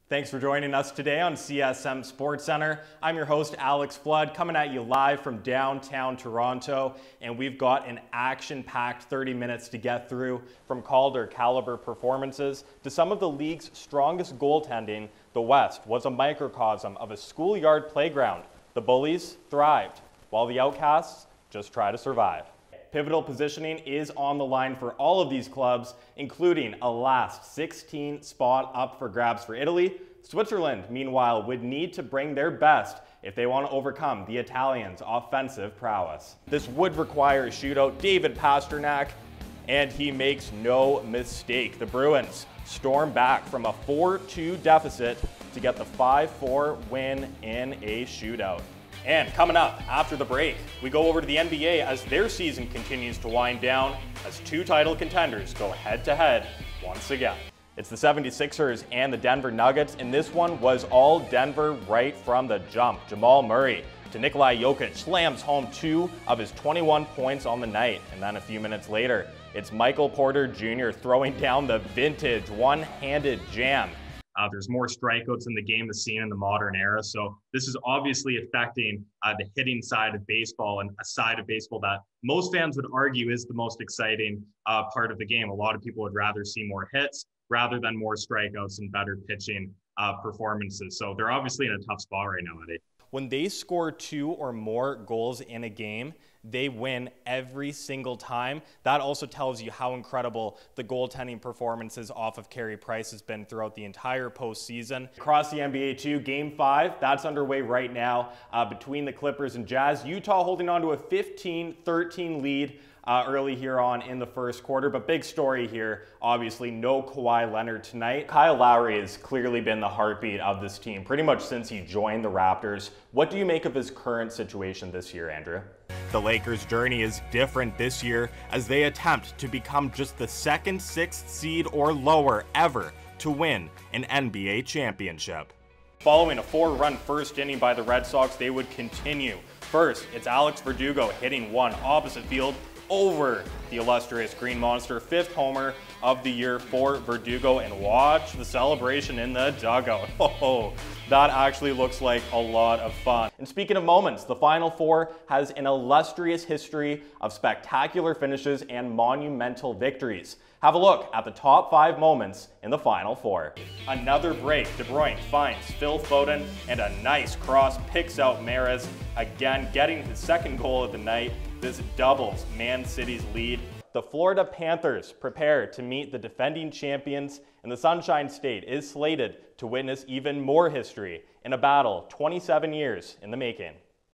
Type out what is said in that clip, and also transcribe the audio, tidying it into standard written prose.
Thanks for joining us today on CSM Sports Center. I'm your host, Alex Flood, coming at you live from downtown Toronto, and we've got an action-packed 30 minutes to get through, from Calder caliber performances to some of the league's strongest goaltending. The West was a microcosm of a schoolyard playground. The Bullies thrived, while the Outcasts just try to survive. Pivotal positioning is on the line for all of these clubs, including a last 16 spot up for grabs for Italy. Switzerland, meanwhile, would need to bring their best if they want to overcome the Italians' offensive prowess. This would require a shootout. David Pastrnak, and he makes no mistake. The Bruins storm back from a 4-2 deficit to get the 5-4 win in a shootout. And coming up after the break, we go over to the NBA as their season continues to wind down as two title contenders go head-to-head once again. It's the 76ers and the Denver Nuggets, and this one was all Denver right from the jump. Jamal Murray to Nikola Jokic slams home 2 of his 21 points on the night, and then a few minutes later, it's Michael Porter Jr. throwing down the vintage one-handed jam. There's more strikeouts in the game that's seen in the modern era. So this is obviously affecting the hitting side of baseball, and a side of baseball that most fans would argue is the most exciting part of the game. A lot of people would rather see more hits rather than more strikeouts and better pitching performances. So they're obviously in a tough spot right now, Eddie. When they score 2 or more goals in a game, they win every single time. That also tells you how incredible the goaltending performances off of Carey Price has been throughout the entire postseason. Across the NBA too, Game 5, that's underway right now between the Clippers and Jazz. Utah holding on to a 15-13 lead early here on in the first quarter, but big story here, obviously no Kawhi Leonard tonight. Kyle Lowry has clearly been the heartbeat of this team pretty much since he joined the Raptors. What do you make of his current situation this year, Andrew? The Lakers' journey is different this year as they attempt to become just the second, 6th seed or lower ever to win an NBA championship. Following a 4-run first inning by the Red Sox, they would continue. First, it's Alex Verdugo hitting one opposite field over the illustrious Green Monster, 5th homer of the year for Verdugo, and watch the celebration in the dugout. Oh, that actually looks like a lot of fun. And speaking of moments, the Final Four has an illustrious history of spectacular finishes and monumental victories. Have a look at the top 5 moments in the Final Four. Another break, De Bruyne finds Phil Foden, and a nice cross picks out Mahrez, again getting his 2nd goal of the night. This doubles Man City's lead. The Florida Panthers prepare to meet the defending champions, and the Sunshine State is slated to witness even more history in a battle 27 years in the making.